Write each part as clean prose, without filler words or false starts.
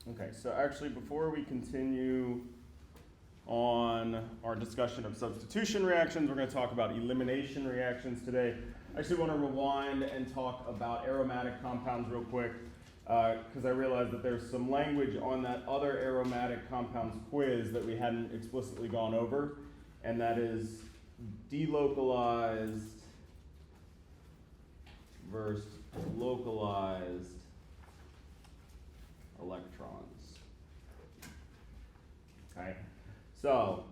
Okay, so actually before we continue on our discussion of substitution reactions, we're going to talk about elimination reactions today. I actually want to rewind and talk about aromatic compounds real quick because I realized that there's some language on that other aromatic compounds quiz that we hadn't explicitly gone over, and that is delocalized versus localized electrons. Okay, so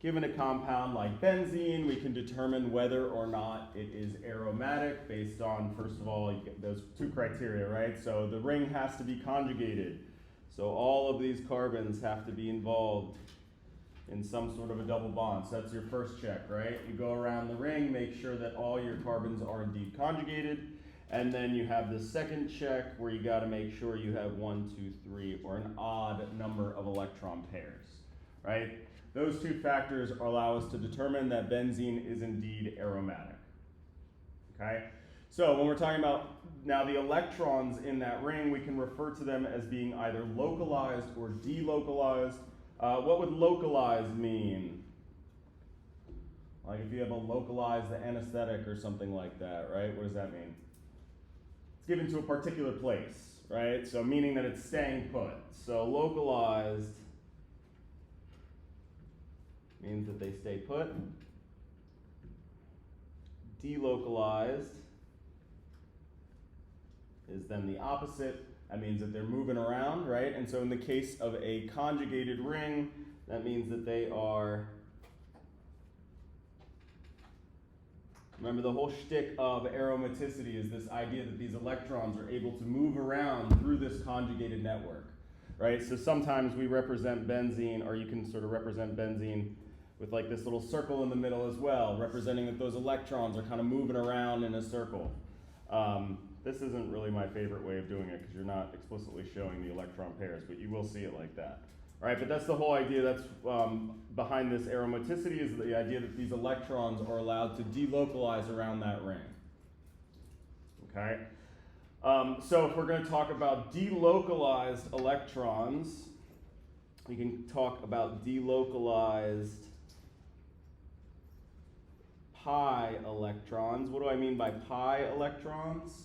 given a compound like benzene, we can determine whether or not it is aromatic based on, first of all, you get those two criteria, right? So the ring has to be conjugated. So all of these carbons have to be involved in some sort of a double bond. So that's your first check, right? You go around the ring, make sure that all your carbons are indeed conjugated. And then you have the second check where you got to make sure you have 1, 2, 3, or an odd number of electron pairs, right? Those two factors allow us to determine that benzene is indeed aromatic, okay? So when we're talking about now the electrons in that ring, we can refer to them as being either localized or delocalized. What would localized mean? Like if you have a localized anesthetic or something like that, right? What does that mean? It's given to a particular place, right? So meaning that it's staying put. So localized means that they stay put. Delocalized is then the opposite. That means that they're moving around, right? And so in the case of a conjugated ring, that means that they are, remember the whole shtick of aromaticity is this idea that these electrons are able to move around through this conjugated network, right? So sometimes we represent benzene, or you can sort of represent benzene with like this little circle in the middle as well, representing that those electrons are kind of moving around in a circle. This isn't really my favorite way of doing it because you're not explicitly showing the electron pairs, but you will see it like that. All right, but that's the whole idea that's behind this aromaticity, is the idea that these electrons are allowed to delocalize around that ring. Okay? So if we're going to talk about delocalized electrons, we can talk about delocalized pi electrons. What do I mean by pi electrons?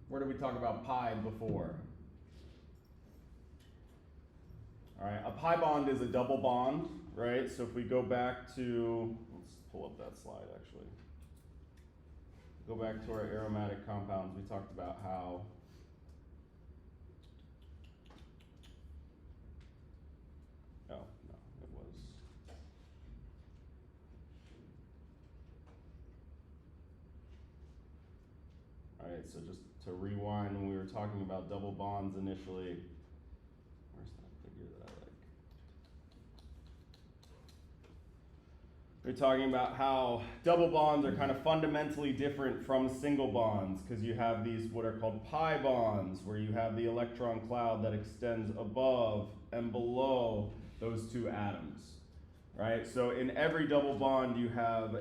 Where did we talk about pi before? All right, a pi bond is a double bond, right? So if we go back to, let's pull up that slide actually. Go back to our aromatic compounds. We talked about how Alright, so just to rewind, when we were talking about double bonds initially, where's that figure that I like? We're talking about how double bonds are kind of fundamentally different from single bonds because you have these what are called pi bonds, where you have the electron cloud that extends above and below those two atoms, right? So in every double bond you have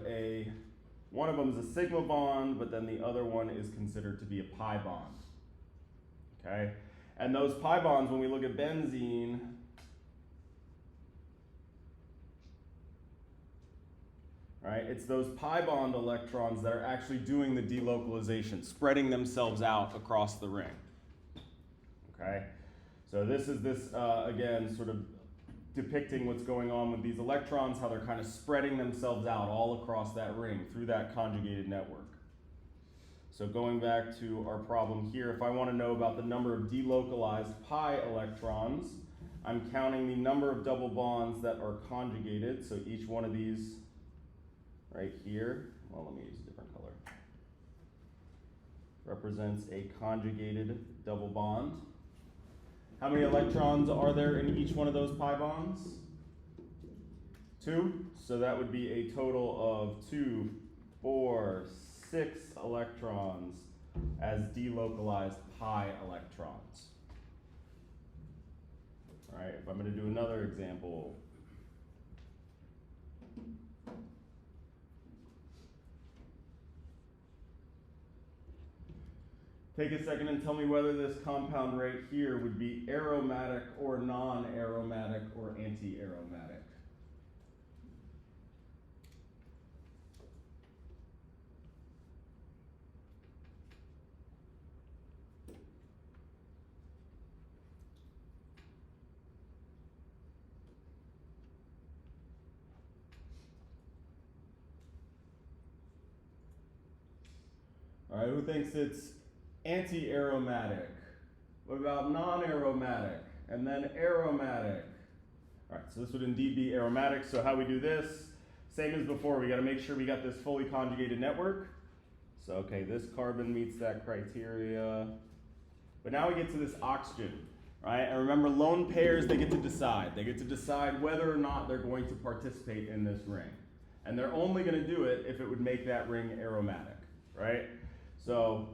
one of them is a sigma bond, but then the other one is considered to be a pi bond, okay? And those pi bonds, when we look at benzene, right, it's those pi bond electrons that are actually doing the delocalization, spreading themselves out across the ring, okay? So this is again, sort of depicting what's going on with these electrons, how they're kind of spreading themselves out all across that ring through that conjugated network. So going back to our problem here, if I want to know about the number of delocalized pi electrons, I'm counting the number of double bonds that are conjugated. So each one of these right here, well, let me use a different color, represents a conjugated double bond. How many electrons are there in each one of those pi bonds? 2. So that would be a total of 2, 4, 6 electrons as delocalized pi electrons. All right, if I'm going to do another example, Take a second and tell me whether this compound right here would be aromatic or non-aromatic or anti-aromatic. All right, who thinks it's anti-aromatic? What about non-aromatic? And then aromatic. All right, so this would indeed be aromatic. So how we do this, same as before, we gotta make sure we got this fully conjugated network. So, okay, this carbon meets that criteria. But now we get to this oxygen, right? And remember, lone pairs, they get to decide. They get to decide whether or not they're going to participate in this ring. And they're only gonna do it if it would make that ring aromatic, right? So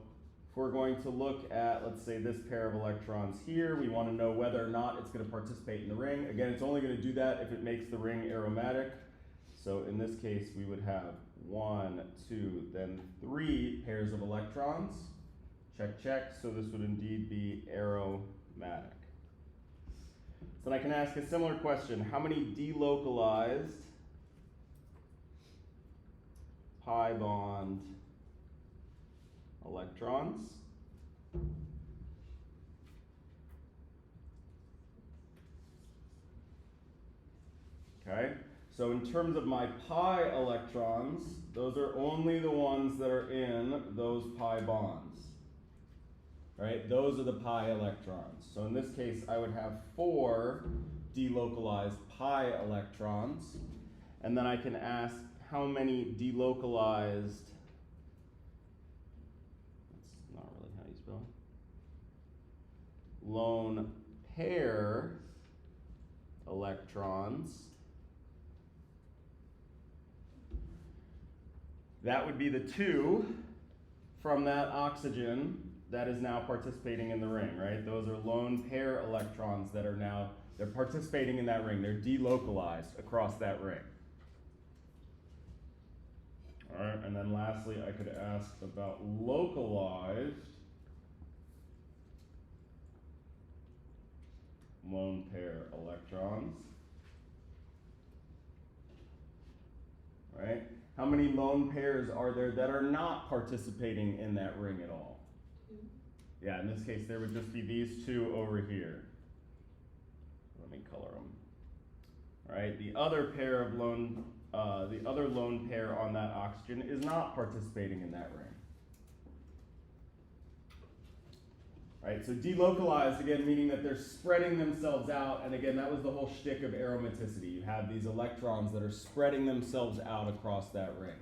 if we're going to look at, let's say, this pair of electrons here, we want to know whether or not it's going to participate in the ring. Again, it's only going to do that if it makes the ring aromatic. So in this case, we would have 1, 2, then 3 pairs of electrons. Check, check. So this would indeed be aromatic. So then I can ask a similar question. How many delocalized pi bond electrons? Okay, so in terms of my pi electrons, those are only the ones that are in those pi bonds, right? Those are the pi electrons. So in this case, I would have 4 delocalized pi electrons, and then I can ask how many delocalized, lone pair electrons. That would be the 2 from that oxygen that is now participating in the ring, right? Those are lone pair electrons that are now, they're participating in that ring. They're delocalized across that ring. All right, and then lastly, I could ask about localized lone pair electrons, right? How many lone pairs are there that are not participating in that ring at all? 2. Yeah, in this case, there would just be these 2 over here. Let me color them. All right, the other pair of lone, the other lone pair on that oxygen is not participating in that ring. Right, so delocalized, again, meaning that they're spreading themselves out, and again, that was the whole shtick of aromaticity. You have these electrons that are spreading themselves out across that ring.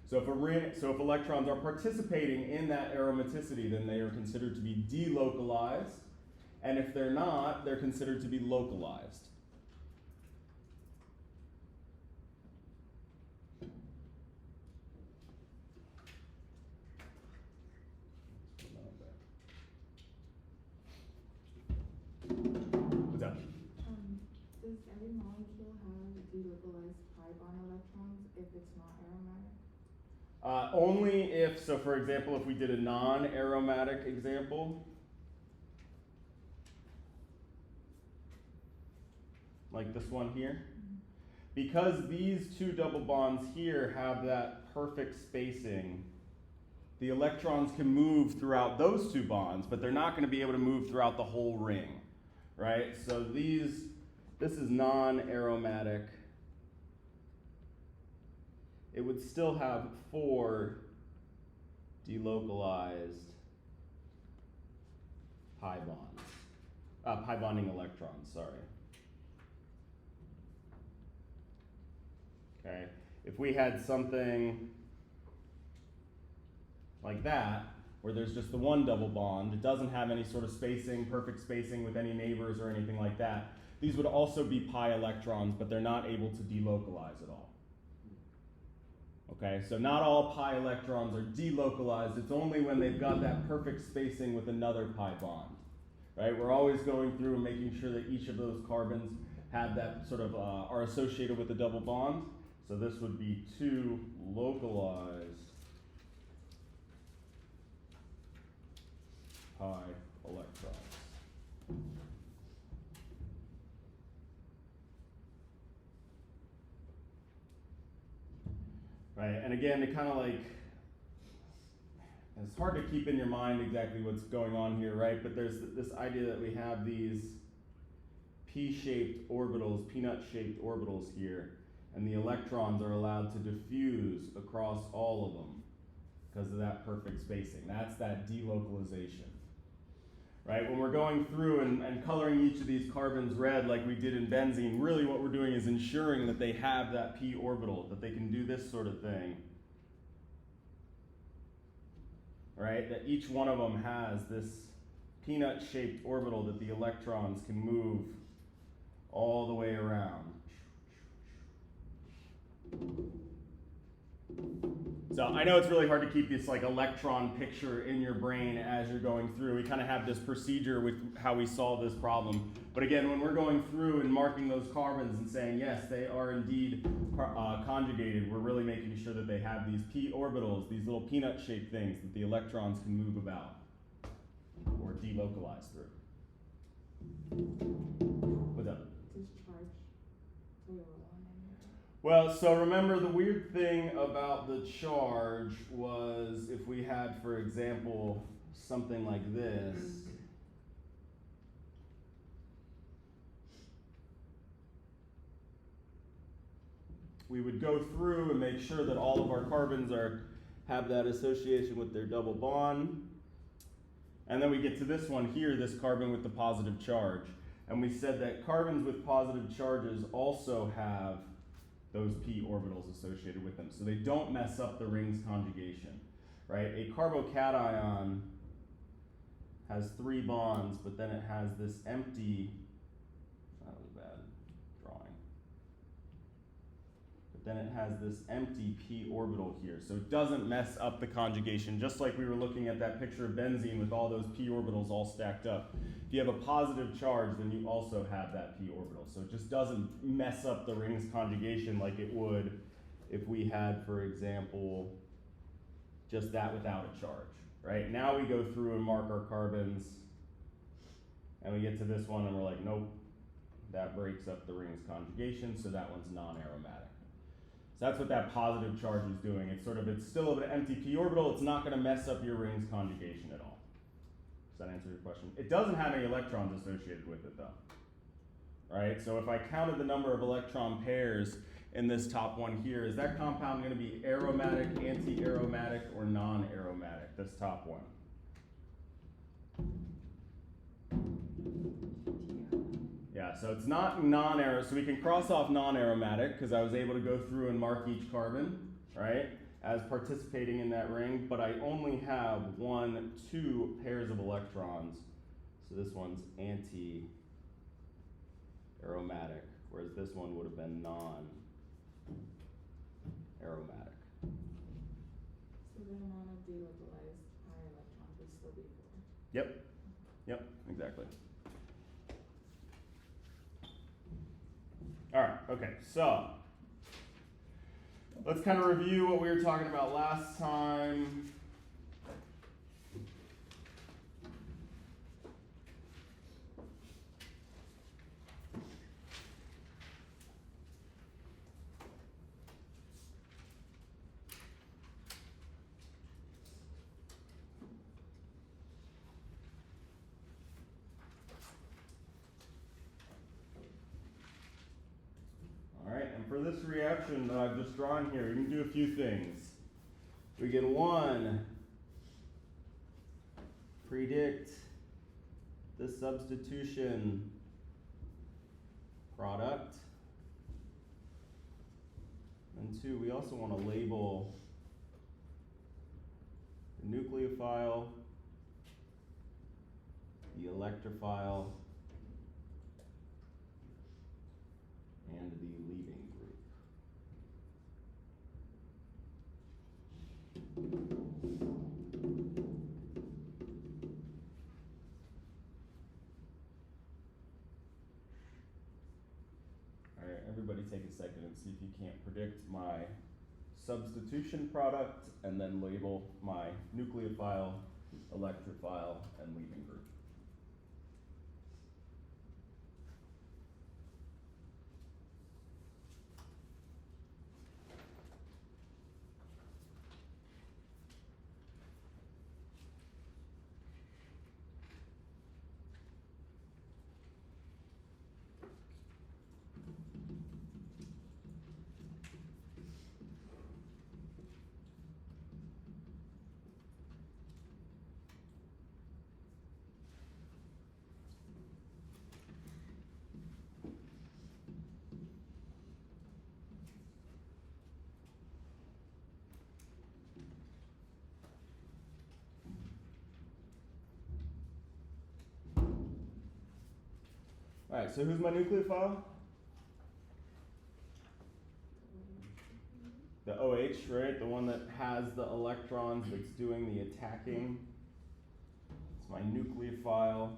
So if electrons are participating in that aromaticity, then they are considered to be delocalized, and if they're not, they're considered to be localized. What's that? Does every molecule have delocalized pi bond electrons if it's not aromatic? Only if, so for example, if we did a non-aromatic example, like this one here, because these 2 double bonds here have that perfect spacing, the electrons can move throughout those 2 bonds, but they're not going to be able to move throughout the whole ring, right? So this is non-aromatic. It would still have 4 delocalized pi bonds, pi bonding electrons, sorry. Okay, if we had something like that, where there's just the 1 double bond, it doesn't have any sort of spacing, perfect spacing with any neighbors or anything like that, these would also be pi electrons, but they're not able to delocalize at all. Okay, so not all pi electrons are delocalized, it's only when they've got that perfect spacing with another pi bond. Right, we're always going through and making sure that each of those carbons have that sort of, are associated with a double bond. So this would be 2 localized right? And again, to kind of like, it's hard to keep in your mind exactly what's going on here, right? But there's this idea that we have these P-shaped orbitals, peanut-shaped orbitals here, and the electrons are allowed to diffuse across all of them because of that perfect spacing. That's that delocalization, right? When we're going through and coloring each of these carbons red like we did in benzene, really what we're doing is ensuring that they have that p orbital, that they can do this sort of thing, right? That each one of them has this peanut-shaped orbital that the electrons can move all the way around. So I know it's really hard to keep this like electron picture in your brain as you're going through. We kind of have this procedure with how we solve this problem. But again, when we're going through and marking those carbons and saying, yes, they are indeed conjugated, we're really making sure that they have these p orbitals, these little peanut-shaped things that the electrons can move about or delocalize through. What's up? Discharge play a role in any of that? Well, so remember the weird thing about the charge was if we had, for example, something like this. We would go through and make sure that all of our carbons have that association with their double bond. And then we get to this one here, this carbon with the positive charge. And we said that carbons with positive charges also have those p orbitals associated with them. So they don't mess up the ring's conjugation, right? A carbocation has 3 bonds, but then it has this empty, that was a bad drawing. But then it has this empty p orbital here. So it doesn't mess up the conjugation, just like we were looking at that picture of benzene with all those p orbitals all stacked up. If you have a positive charge, then you also have that p orbital. So it just doesn't mess up the ring's conjugation like it would if we had, for example, just that without a charge, right? Now we go through and mark our carbons, and we get to this one and we're like, nope, that breaks up the ring's conjugation, so that one's non-aromatic. So that's what that positive charge is doing. It's still an empty p orbital. It's not going to mess up your ring's conjugation at all. Does that answer your question? It doesn't have any electrons associated with it though, right? So if I counted the number of electron pairs in this top one here, is that compound going to be aromatic, anti-aromatic, or non-aromatic, this top one? Yeah, so it's not non-aromatic, so we can cross off non-aromatic because I was able to go through and mark each carbon, right, as participating in that ring, but I only have 2 pairs of electrons. So this one's anti-aromatic, whereas this one would have been non-aromatic. So the amount of delocalized higher electrons would still be 4. Yep, exactly. All right, okay, so let's kind of review what we were talking about last time. For this reaction that I've just drawn here, we can do a few things. We can, 1, predict the substitution product. And 2, we also want to label the nucleophile, the electrophile, and the leaving group. All right, everybody take a second and see if you can't predict my substitution product and then label my nucleophile, electrophile, and leaving group. Alright, so who's my nucleophile? The OH, right? The one that has the electrons that's doing the attacking. It's my nucleophile.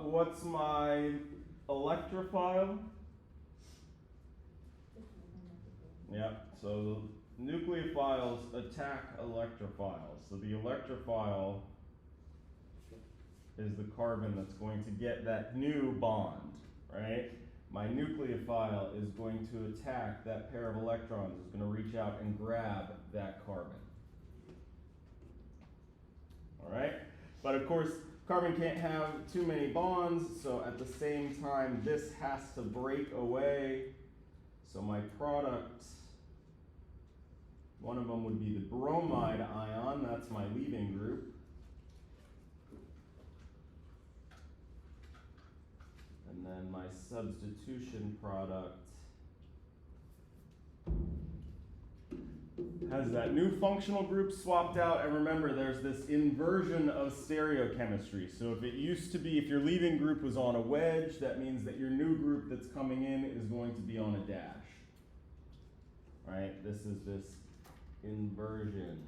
What's my electrophile? Yep, so nucleophiles attack electrophiles. So the electrophile is the carbon that's going to get that new bond, right? My nucleophile is going to attack that pair of electrons, is going to reach out and grab that carbon. All right? But of course, carbon can't have too many bonds, so at the same time, this has to break away. So my product, one of them would be the bromide ion, that's my leaving group. And then my substitution product has that new functional group swapped out, and remember there's this inversion of stereochemistry. So if it used to be, if your leaving group was on a wedge, that means that your new group that's coming in is going to be on a dash. Right? This is this inversion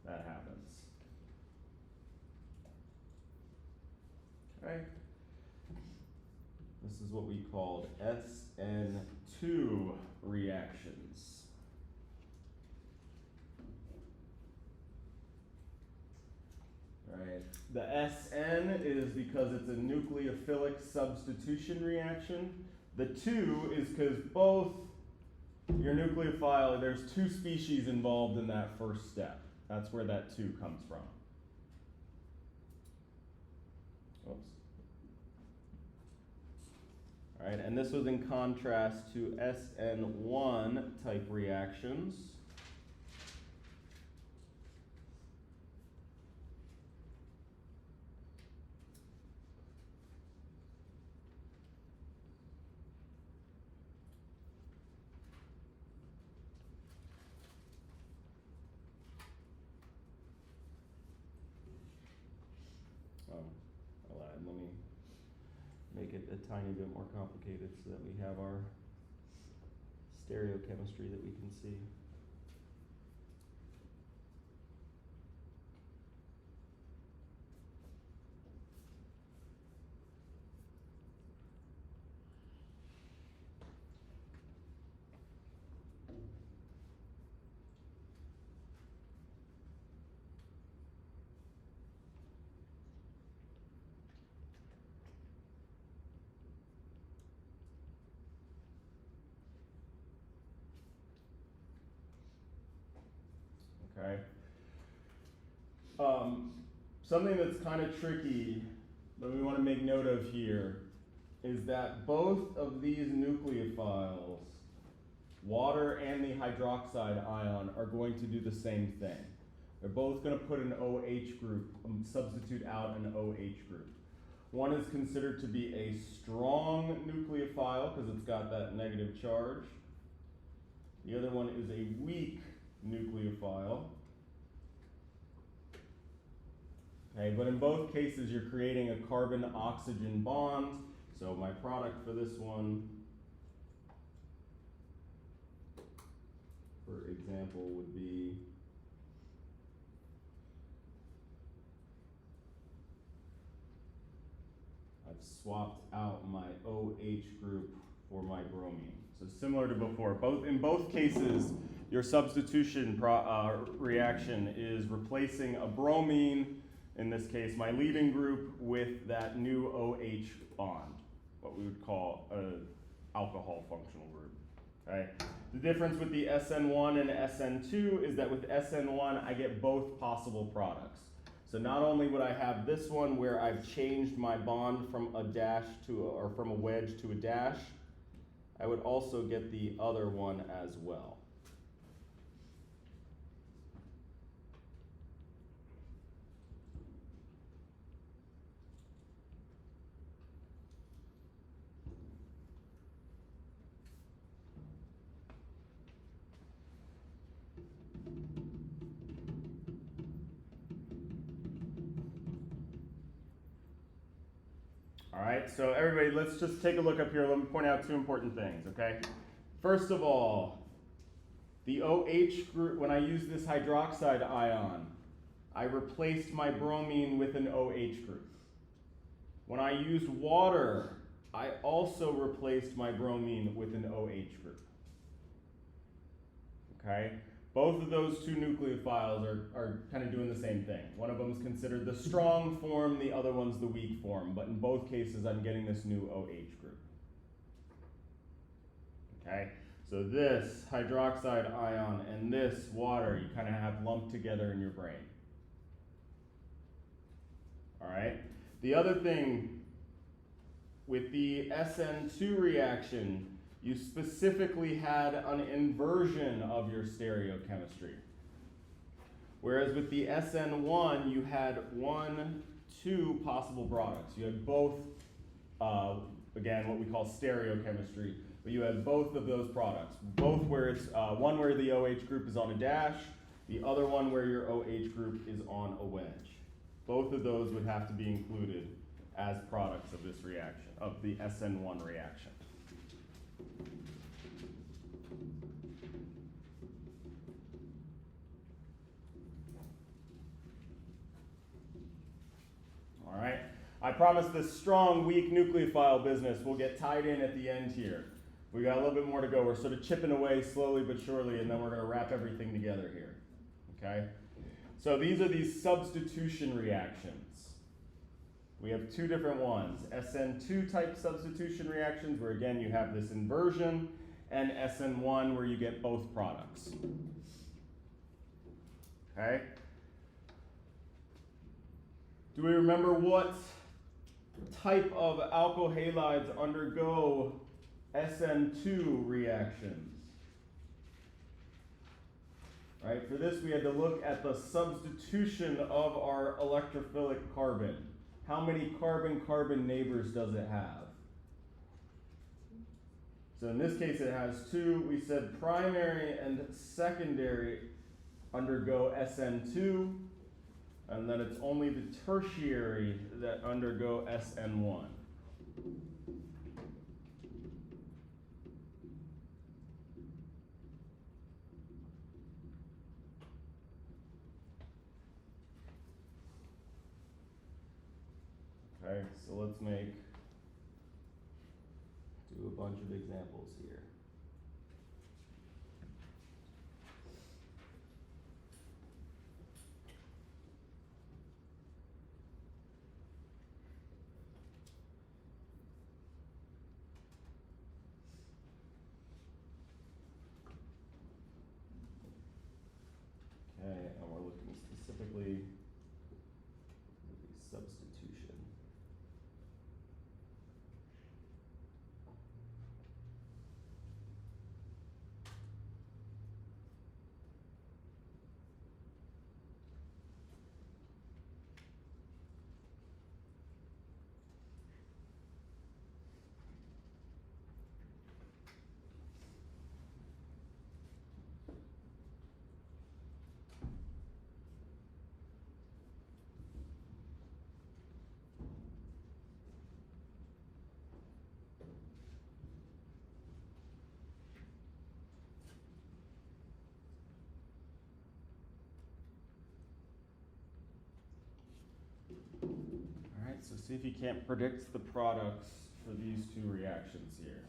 that happens. Okay? This is what we called SN2 reactions. Right. The SN is because it's a nucleophilic substitution reaction. The 2 is because both your nucleophile, there's 2 species involved in that first step. That's where that 2 comes from. Oops. All right, and this was in contrast to SN1 type reactions. I lied. Let me make it a tiny bit more complicated so that we have our stereochemistry that we can see. Okay. Something that's kind of tricky that we want to make note of here is that both of these nucleophiles, water and the hydroxide ion, are going to do the same thing. They're both going to put an OH group, substitute out an OH group. One is considered to be a strong nucleophile because it's got that negative charge. The other one is a weak nucleophile. Okay, but in both cases you're creating a carbon-oxygen bond. So my product for this one, for example, would be I've swapped out my OH group for my bromine. So similar to before, in both cases, your substitution reaction is replacing a bromine, in this case my leaving group, with that new OH bond, what we would call an alcohol functional group. Okay? The difference with the SN1 and SN2 is that with SN1 I get both possible products. So not only would I have this one where I've changed my bond from a dash to or from a wedge to a dash, I would also get the other one as well. All right, so everybody, let's just take a look up here. Let me point out two important things, okay? First of all, the OH group, when I use this hydroxide ion, I replaced my bromine with an OH group. When I used water, I also replaced my bromine with an OH group. Okay? Both of those two nucleophiles are kind of doing the same thing. One of them is considered the strong form, the other one's the weak form, but in both cases I'm getting this new OH group. Okay? So this hydroxide ion and this water you kind of have lumped together in your brain. All right? The other thing with the SN2 reaction, you specifically had an inversion of your stereochemistry. Whereas with the SN1, you had two possible products. You had both, again, what we call stereochemistry, but you had both of those products. Both where it's, one where the OH group is on a dash, the other one where your OH group is on a wedge. Both of those would have to be included as products of this reaction, of the SN1 reaction. All right, I promise this strong, weak nucleophile business will get tied in at the end here. We got a little bit more to go. We're sort of chipping away slowly but surely, and then we're going to wrap everything together here. Okay? So these are these substitution reactions. We have two different ones. SN2 type substitution reactions, where again you have this inversion, and SN1 where you get both products. Okay? Do we remember what type of alkyl halides undergo SN2 reactions? Right, for this we had to look at the substitution of our electrophilic carbon. How many carbon-carbon neighbors does it have? So in this case it has two. We said primary and secondary undergo SN2, and then it's only the tertiary that undergo SN1. Okay, so let's do a bunch of examples here. Okay, and we're looking specifically at the substitution. Alright, so see if you can't predict the products for these two reactions here.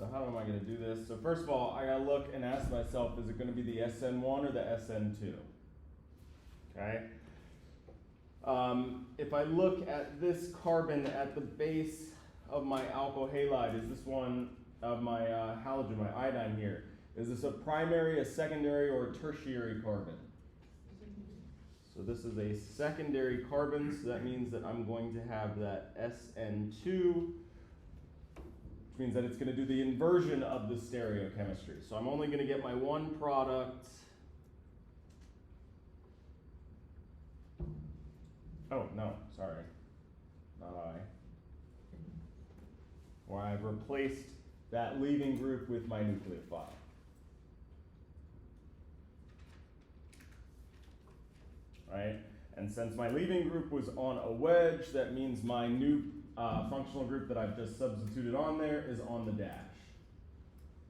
so how am I going to do this? So first of all, I got to look and ask myself, is it going to be the SN1 or the SN2? Okay. If I look at this carbon at the base of my alkyl halide, is this one of my halogen, my iodine here? Is this a primary, a secondary, or a tertiary carbon? So this is a secondary carbon, so that means that I'm going to have that SN2, which means that it's going to do the inversion of the stereochemistry. So I'm only going to get my one product. Oh, no, sorry, not I. Where I've replaced that leaving group with my nucleophile. Right? And since my leaving group was on a wedge, that means my new functional group that I've just substituted on there is on the dash.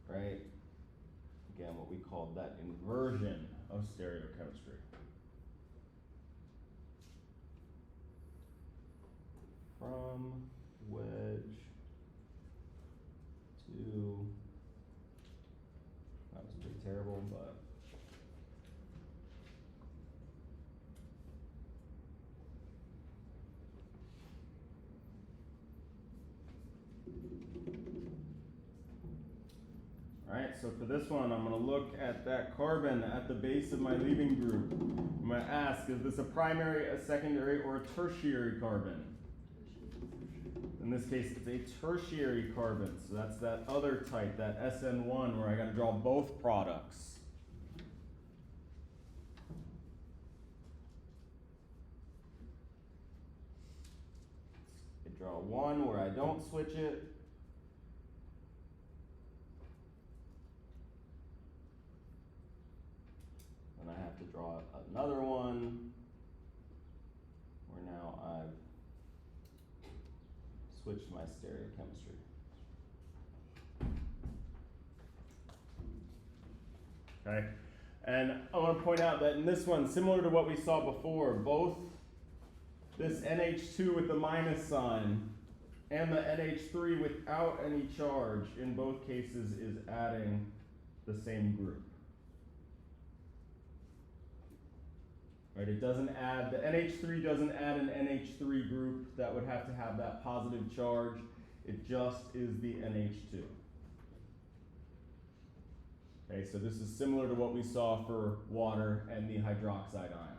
Right? Again, what we called that inversion of stereochemistry. From wedge to, that was pretty terrible, but all right, so for this one, I'm going to look at that carbon at the base of my leaving group. I'm going to ask, is this a primary, a secondary, or a tertiary carbon? In this case, it's a tertiary carbon, so that's that other type, that SN1, where I got to draw both products. I draw one where I don't switch it. And I have to draw another one where now I've switched my stereochemistry. Okay, and I want to point out that in this one, similar to what we saw before, both this NH2 with the minus sign and the NH3 without any charge in both cases is adding the same group. Right, it doesn't add, the NH3 doesn't add an NH3 group that would have to have that positive charge. It just is the NH2. Okay, so this is similar to what we saw for water and the hydroxide ion.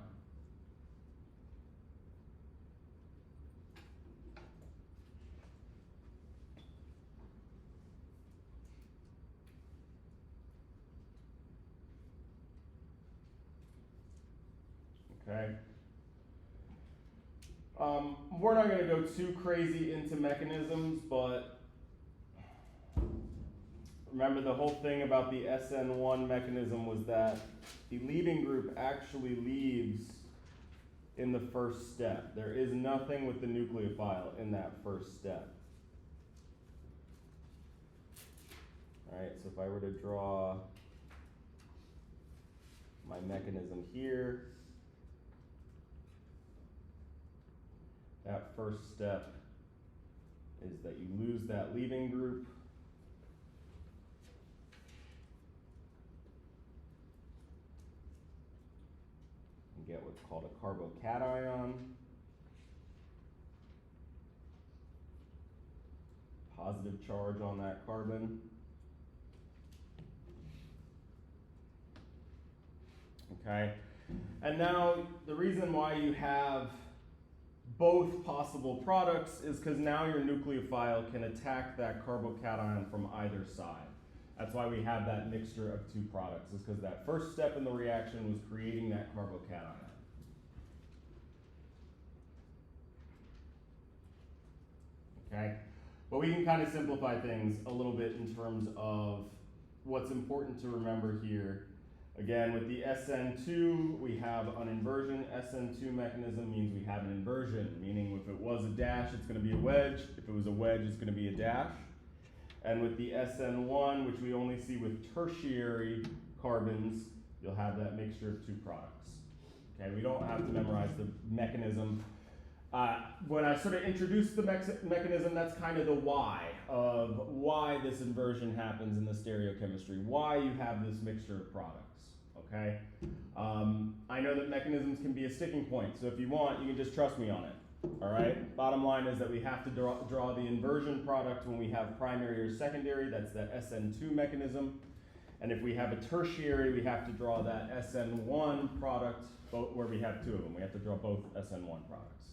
Okay. We're not going to go too crazy into mechanisms, but remember the whole thing about the SN1 mechanism was that the leaving group actually leaves in the first step. There is nothing with the nucleophile in that first step. All right, so if I were to draw my mechanism here, that first step is that you lose that leaving group. And get what's called a carbocation. Positive charge on that carbon. Okay, and now the reason why you have both possible products is because now your nucleophile can attack that carbocation from either side. That's why we have that mixture of two products, is because that first step in the reaction was creating that carbocation. Okay, but we can kind of simplify things a little bit in terms of what's important to remember here. Again, with the SN2, we have an inversion. SN2 mechanism means we have an inversion, meaning if it was a dash, it's going to be a wedge. If it was a wedge, it's going to be a dash. And with the SN1, which we only see with tertiary carbons, you'll have that mixture of two products. Okay, we don't have to memorize the mechanism when I sort of introduce the mechanism, that's kind of the why of why this inversion happens in the stereochemistry, why you have this mixture of products, okay? I know that mechanisms can be a sticking point, so if you want, you can just trust me on it, all right? Bottom line is that we have to draw the inversion product when we have primary or secondary, that's that SN2 mechanism. And if we have a tertiary, we have to draw that SN1 product, where we have two of them. We have to draw both SN1 products.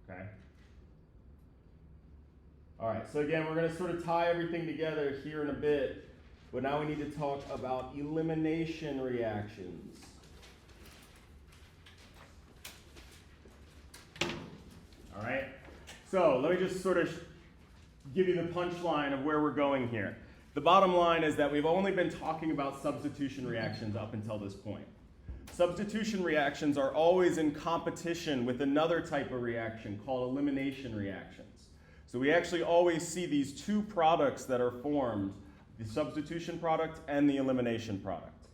Okay? All right, so again, we're going to sort of tie everything together here in a bit, but now we need to talk about elimination reactions. All right, so let me just sort of give you the punchline of where we're going here. The bottom line is that we've only been talking about substitution reactions up until this point. Substitution reactions are always in competition with another type of reaction called elimination reactions. So we actually always see these two products that are formed, the substitution product and the elimination product.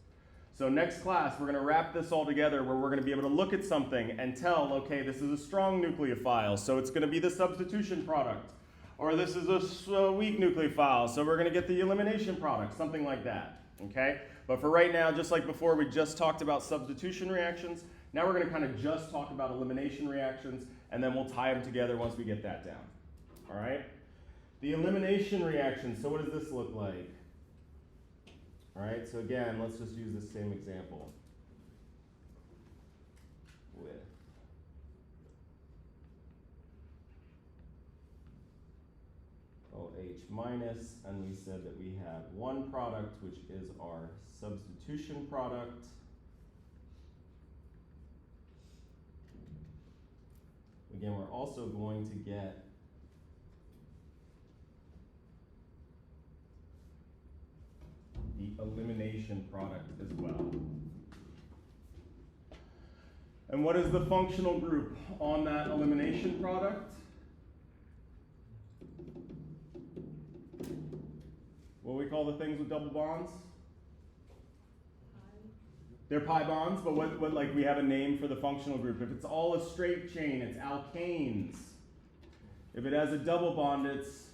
So next class, we're going to wrap this all together where we're going to be able to look at something and tell, okay, this is a strong nucleophile, so it's going to be the substitution product. Or this is a weak nucleophile, so we're going to get the elimination product, something like that, okay? But for right now, just like before, we just talked about substitution reactions. Now we're going to kind of just talk about elimination reactions, and then we'll tie them together once we get that down, all right? The elimination reaction, so what does this look like? All right, so again, let's just use the same example with OH minus, and we said that we have one product, which is our substitution product. Again, we're also going to get the elimination product as well. And what is the functional group on that elimination product? What do we call the things with double bonds? Pi. They're pi bonds, but what like we have a name for the functional group. If it's all a straight chain, it's alkanes. If it has a double bond, it's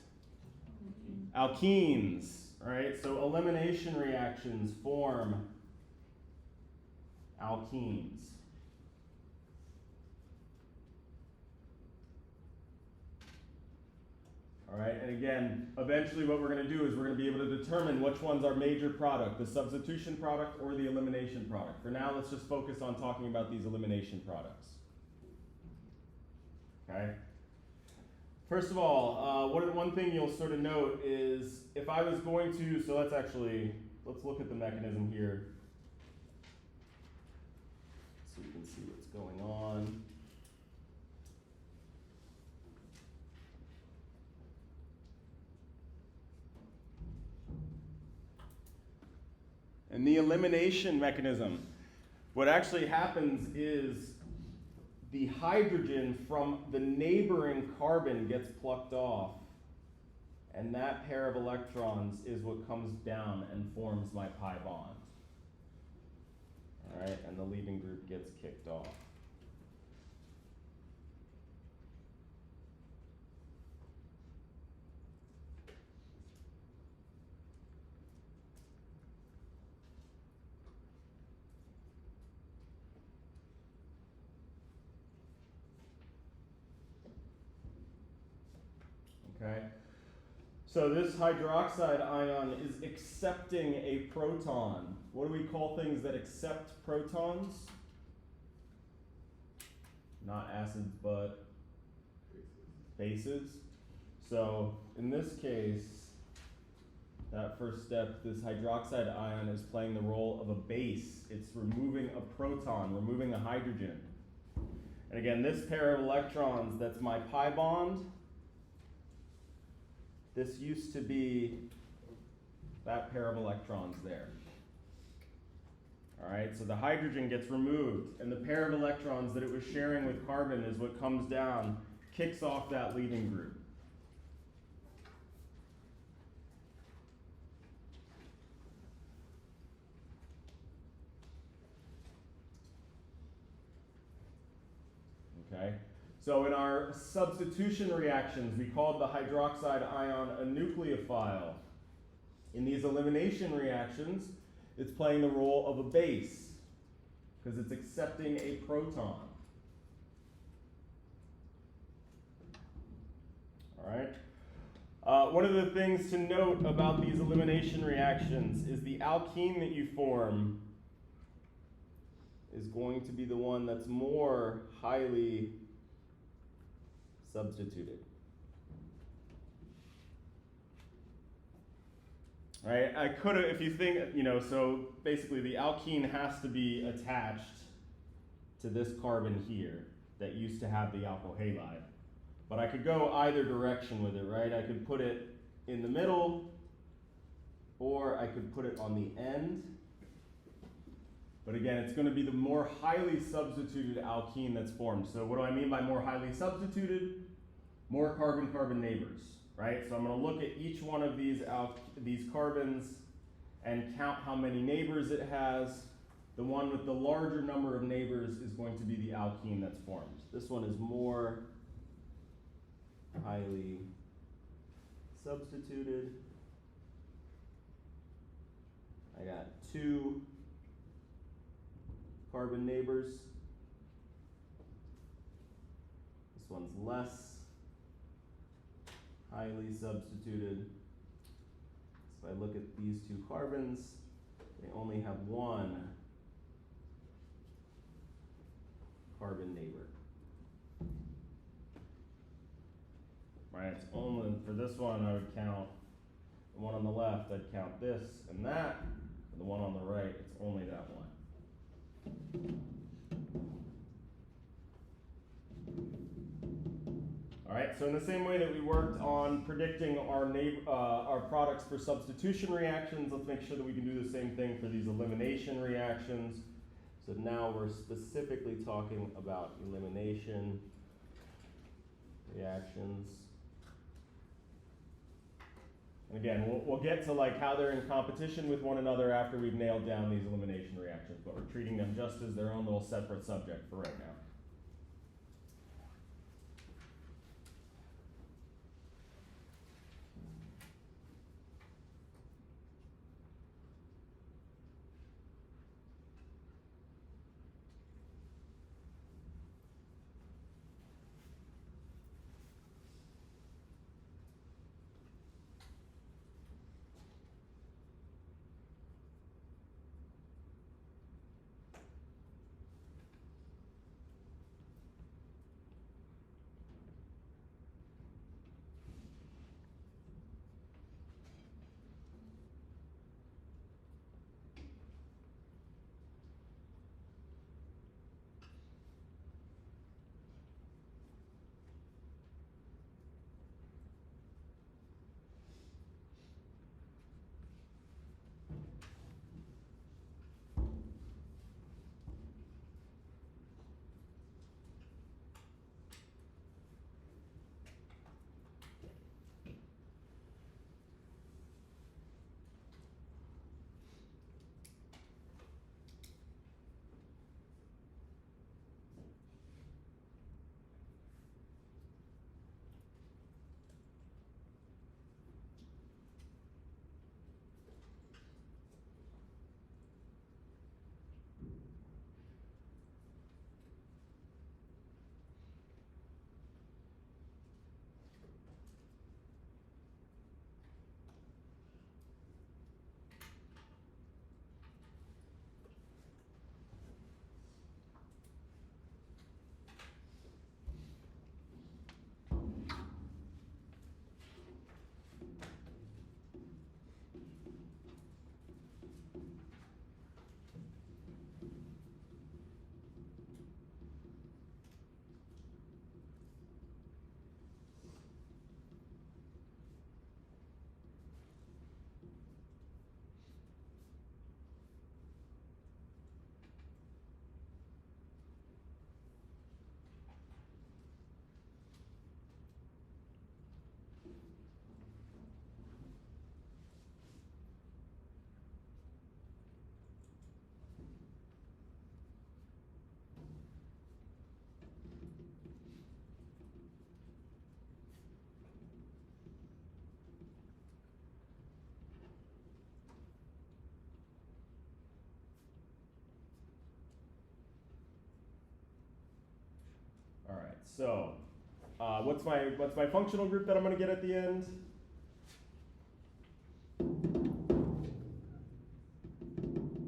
alkenes. Right? So elimination reactions form alkenes. All right, and again, eventually what we're going to do is we're going to be able to determine which one's our major product, the substitution product or the elimination product. For now, let's just focus on talking about these elimination products. Okay? First of all, one thing you'll sort of note is if I was going to, so let's look at the mechanism here so you can see what's going on. And the elimination mechanism, what actually happens is the hydrogen from the neighboring carbon gets plucked off, and that pair of electrons is what comes down and forms my pi bond. All right, and the leaving group gets kicked off. Okay, so this hydroxide ion is accepting a proton. What do we call things that accept protons? Not acids, but bases. So in this case, that first step, this hydroxide ion is playing the role of a base. It's removing a proton, removing a hydrogen. And again, this pair of electrons, that's my pi bond. This used to be that pair of electrons there. All right, so the hydrogen gets removed, and the pair of electrons that it was sharing with carbon is what comes down, kicks off that leaving group. Okay, So in our substitution reactions, we called the hydroxide ion a nucleophile. In these elimination reactions, it's playing the role of a base because it's accepting a proton. All right. One of the things to note about these elimination reactions is the alkene that you form is going to be the one that's more highly substituted. Right? I could have, if you think, so basically the alkene has to be attached to this carbon here that used to have the alkyl halide. But I could go either direction with it, right? I could put it in the middle, or I could put it on the end. But again, it's going to be the more highly substituted alkene that's formed. So what do I mean by more highly substituted? More carbon-carbon neighbors, right? So I'm going to look at each one of these carbons and count how many neighbors it has. The one with the larger number of neighbors is going to be the alkene that's formed. This one is more highly substituted. I got 2 carbon neighbors. This one's less highly substituted. So if I look at these 2 carbons, they only have 1 carbon neighbor. Right, it's only, for this one I would count the one on the left, I'd count this and that, and the one on the right, it's only that one. All right, so in the same way that we worked on predicting our products for substitution reactions, let's make sure that we can do the same thing for these elimination reactions. So now we're specifically talking about elimination reactions. And again, we'll get to like how they're in competition with one another after we've nailed down these elimination reactions, but we're treating them just as their own little separate subject for right now. So, what's my functional group that I'm going to get at the end?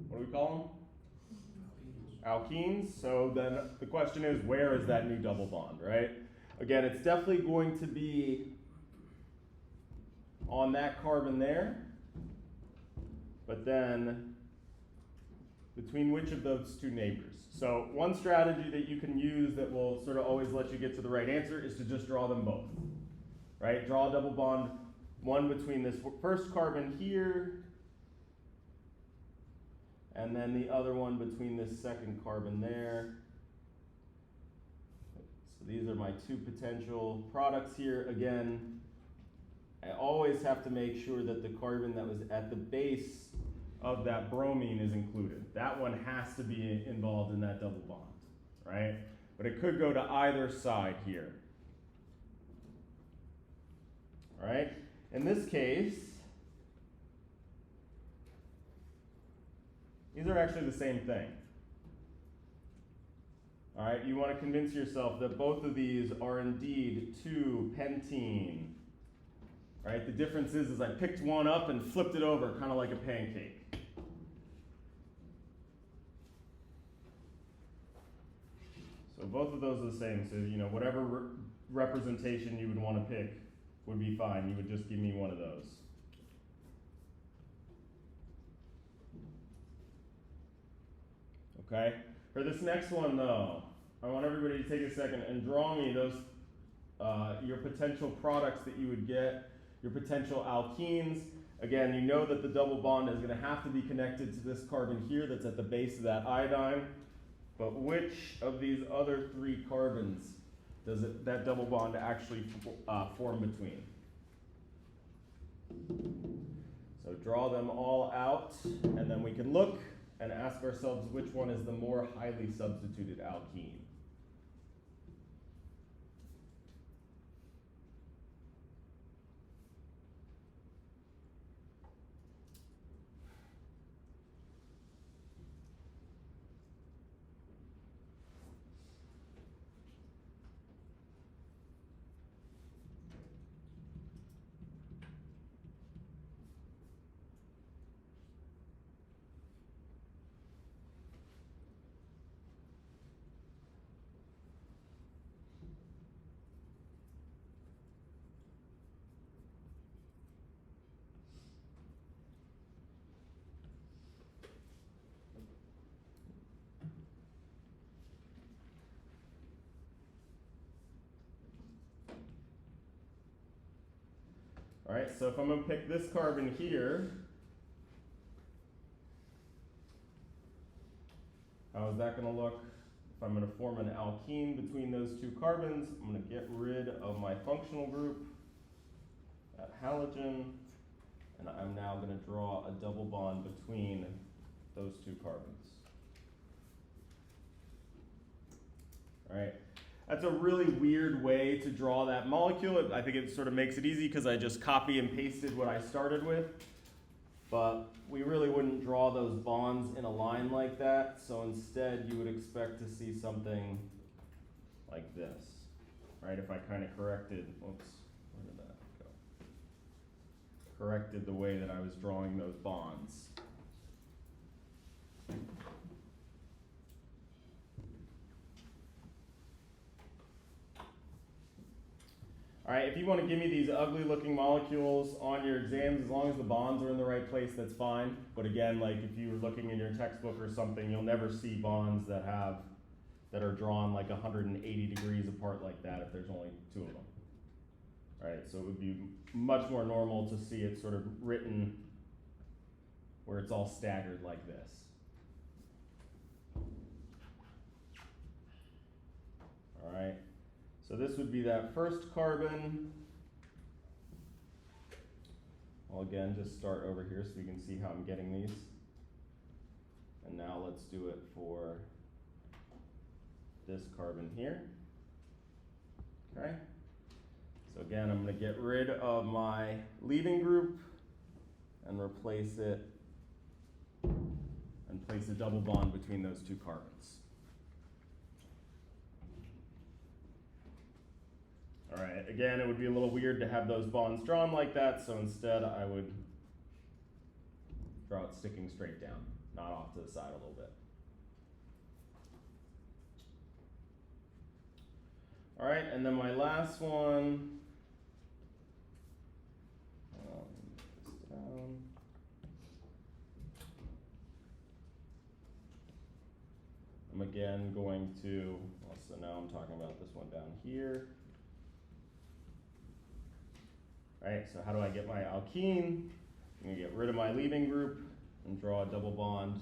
What do we call them? Alkenes. So then the question is, where is that new double bond, right? Again, it's definitely going to be on that carbon there, but then between which of those two neighbors? So one strategy that you can use that will sort of always let you get to the right answer is to just draw them both, right? Draw a double bond, one between this first carbon here, and then the other one between this second carbon there. So these are my two potential products here. Again, I always have to make sure that the carbon that was at the base of that bromine is included. That one has to be involved in that double bond, right? But it could go to either side here. All right? In this case, these are actually the same thing. All right, you want to convince yourself that both of these are indeed 2-pentene. Right? The difference is I picked one up and flipped it over, kind of like a pancake. So both of those are the same. So, you know, whatever representation you would want to pick would be fine. You would just give me one of those. Okay? For this next one, though, I want everybody to take a second and draw me those, your potential products that you would get, your potential alkenes. Again, you know that the double bond is going to have to be connected to this carbon here that's at the base of that iodine. But which of these other three carbons does that double bond actually form between? So draw them all out, and then we can look and ask ourselves which one is the more highly substituted alkene. All right, so if I'm going to pick this carbon here, how is that going to look? If I'm going to form an alkene between those two carbons, I'm going to get rid of my functional group, that halogen, and I'm now going to draw a double bond between those two carbons. All right. That's a really weird way to draw that molecule. I think it sort of makes it easy because I just copy and pasted what I started with. But we really wouldn't draw those bonds in a line like that. So instead, you would expect to see something like this. Right? If I kind of corrected, oops, where did that go? Corrected the way that I was drawing those bonds. All right, if you want to give me these ugly looking molecules on your exams, as long as the bonds are in the right place, that's fine. But again, like if you were looking in your textbook or something, you'll never see bonds that are drawn like 180 degrees apart like that if there's only two of them. All right, so it would be much more normal to see it sort of written where it's all staggered like this. All right. So this would be that first carbon. I'll again just start over here so you can see how I'm getting these. And now let's do it for this carbon here. Okay. So again, I'm going to get rid of my leaving group and replace it and place a double bond between those two carbons. All right, again, it would be a little weird to have those bonds drawn like that, so instead I would draw it sticking straight down, not off to the side a little bit. All right, and then my last one, this down. I'm again going to, well, so now I'm talking about this one down here. All right, so how do I get my alkene? I'm gonna get rid of my leaving group and draw a double bond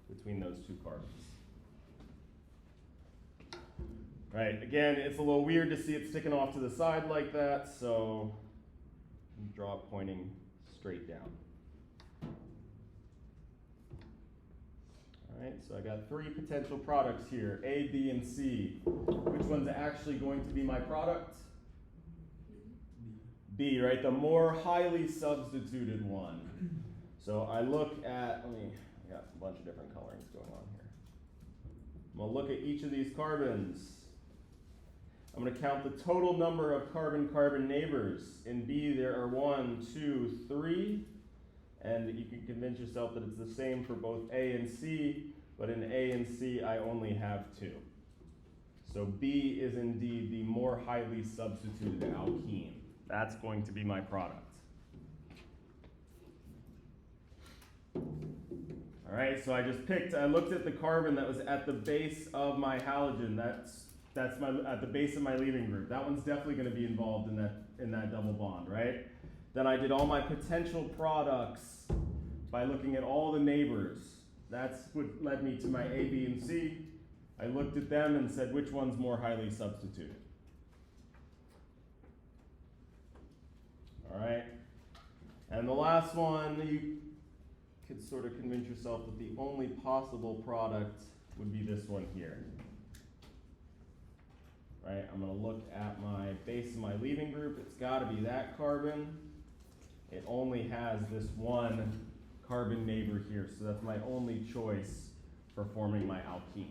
between those two carbons. Right, again, it's a little weird to see it sticking off to the side like that, so draw it pointing straight down. All right, so I got 3 potential products here, A, B, and C. Which one's actually going to be my product? B, right, the more highly substituted one. So I look at, I got a bunch of different colorings going on here. I'm gonna look at each of these carbons. I'm gonna count the total number of carbon-carbon neighbors. In B, there are 1, 2, 3, and you can convince yourself that it's the same for both A and C, but in A and C, I only have 2. So B is indeed the more highly substituted alkene. That's going to be my product. All right, so I looked at the carbon that was at the base of my halogen. That's at the base of my leaving group. That one's definitely going to be involved in that double bond, right? Then I did all my potential products by looking at all the neighbors. That's what led me to my A, B, and C. I looked at them and said, which one's more highly substituted? All right, and the last one, you could sort of convince yourself that the only possible product would be this one here. Right, I'm gonna look at my base of my leaving group. It's gotta be that carbon. It only has this one carbon neighbor here, so that's my only choice for forming my alkene.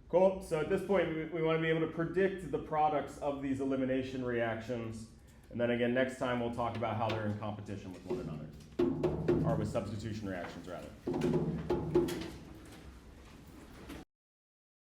Cool, so at this point we want to be able to predict the products of these elimination reactions, and then again next time we'll talk about how they're in competition with one another, or with substitution reactions rather.